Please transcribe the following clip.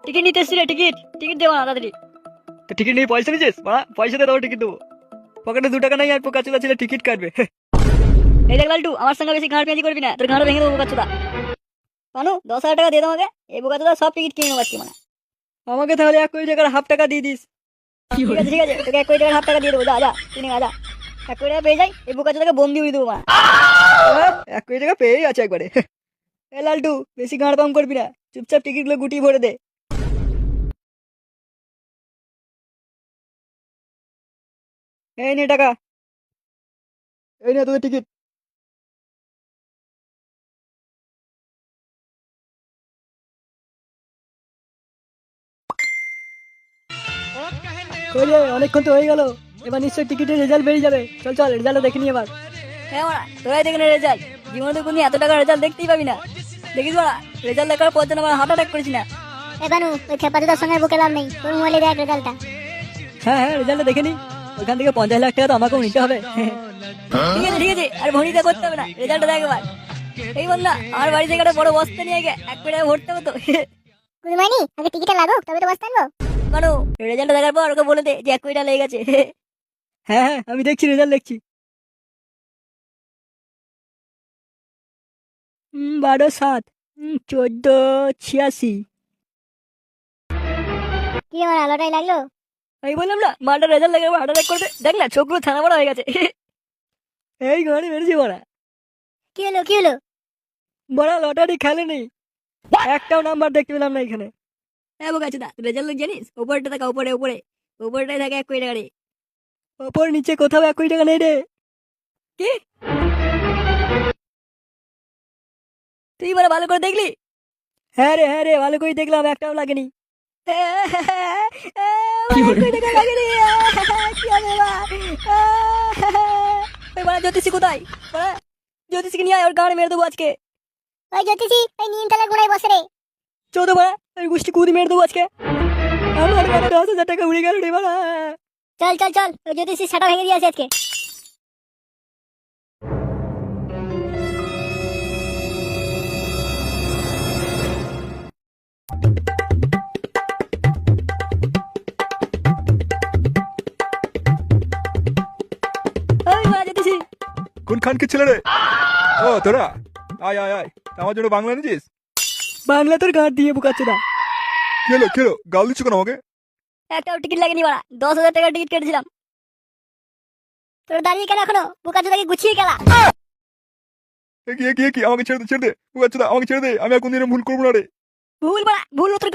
Ticket নিতে এসছি রে, টিকিট টিকিট দেবো না তাড়াতাড়ি। তো টিকিট নিয়ে পয়সা নিয়েছিস বাড়া? পয়সা দিয়ে দেবো, টিকিট দেবো। পকেটে 2 টাকা নাই আর পোকা চোদা ছেলে টিকিট কাটবে। এই দেখ লালটু, আমার সঙ্গে বেশি ঘাড় পেঁচি করবি না, তোর ঘাড় ভেঙে দেবো বোকাচোদা। পানু 10,000 টাকা দিয়ে দাও আমাকে, এই বোকাচোদা সব টিকিট কিনে নেবো আজকে মানে। আমাকে তাহলে 1 কোটি টাকার ½ টাকা দিয়ে দিস। ঠিক আছে ঠিক আছে, তোকে 1 কোটি টাকার ½ টাকা দিয়ে দেবো, যা যা কিনে যা। 1 কোটি টাকা পেয়ে যাই, এই বোকাচোদাকে বোম দিয়ে দেবো মানে। 1 কোটি টাকা পেয়েই আছে একবারে। এ লালটু, বেশি গাঁড় পাম করবি না, চুপচাপ টিকিটগুলো গুটিয়ে ভরে দে। এই নে টাকা, এই নে তোদের টিকিট। কই রে, অনেকক্ষণ তো হয়ে গেল, এবার নিশ্চয়ই টিকিটের রেজাল্ট বেরিয়ে যাবে। চল চল, রেজাল্টটা দেখে নি এবার। হ্যাঁ মারা, তোরাই দেখে নে রেজাল্ট। জীবনে তো কোনো এত টাকা রেজাল্ট দেখতেই পাবি না। দেখিস মারা, রেজাল্ট দেখার পর যেন আমার হার্ট অ্যাটাক করেছি না। এ বানু, ওই খেপাচোদার সঙ্গে বুকে লাভ নেই, তোর মোবাইলে দেখ রেজাল্টটা। হ্যাঁ হ্যাঁ, রেজাল্টটা দেখে নি। ওইখান থেকে 50 লাখ টাকা তো আমাকেও নিতে হবে। ঠিক আছে, আর ভনিতা করতে হবে না, রেজাল্টটা দেখ এবার। এই বন্ধা, আমার বাড়ি থেকে একটা বড় বস্তা নিয়ে গিয়ে 1 কোটি টাকা ভরতে হবে তো। গুদমাইনি, আগে টিকিটটা লাগো তবে তো বসতে আনবো। মানু, রেজাল্টটা দেখার পর ওকে বলে দে যে 1 কোটি টাকা লেগে গেছে। হ্যাঁ হ্যাঁ, আমি দেখছি, রেজাল্ট দেখছি। 12/7, 14/86। কি আমার আলোটাই লাগলো। আমি বললাম না, মালটা রেজাল্ট দেখার পর হার্ট অ্যাটাক করবে, দেখ না চোখগুলো ছানা বড় হয়ে গেছে। এই গাড়ি মেরেছি বড়া। কি হলো কি হলো? বড়া লটারি খেলেনি, একটাও নাম্বার দেখতে পেলাম না এখানে। হ্যাঁ বোকাচ্ছে না, রেজাল্ট জানিস উপরটা দেখা, উপরে উপরে উপরটাই থাকে 1 কোটি টাকা রে। ওপর নিচে কোথাও 1 কোটি টাকা নেই রে। কি? তুই এবার ভালো করে দেখলি? হ্যাঁ রে ভালো করে দেখলাম, একটাও লাগেনি। কি কোটি টাকা লাগেনি, কি হবে এবার? ওই বাড়া জ্যোতিষী কোথায়? বাড়া জ্যোতিষীকে নিয়ে আয়, ওর গাড়ি মেরে দেবো আজকে। ওই জ্যোতিষী, ওই নিমতলার গোড়ায় বসে রে। চোদ্দ বাড়া, ওই গোষ্ঠী কুদি মেরে দেবো আজকে। আমার বাড়া 10,000 টাকা উড়ে গেল রে বাড়া। চল চল চল, ওই জ্যোতিষী সেটা ভেঙে দিয়ে আসে আজকে। ওই বাড়া জ্যোতিষী। কোন খানকে ছেলে রে? ও তোরা, আয় আয় আয়, আমার জন্য বাংলা এনেছিস? বাংলা তোর গাঁট দিয়ে বুকাচ্ছে না। কি হলো গাল দিচ্ছ কেন আমাকে? একটাও টিকিট লাগেনি বাড়া, 10,000 টাকার টিকিট কেটেছিলাম। তোর দাঁড়িয়ে কেন এখনো? বুকাচোদাকে গুছিয়ে গেলা। কি আমাকে ছেড়ে দে ছেড়ে দে, ও আচ্ছা আমাকে ছেড়ে দে, আমি আর কোনদিন এরকম ভুল করবো না রে। ভুল বাড়া, ভুল তোর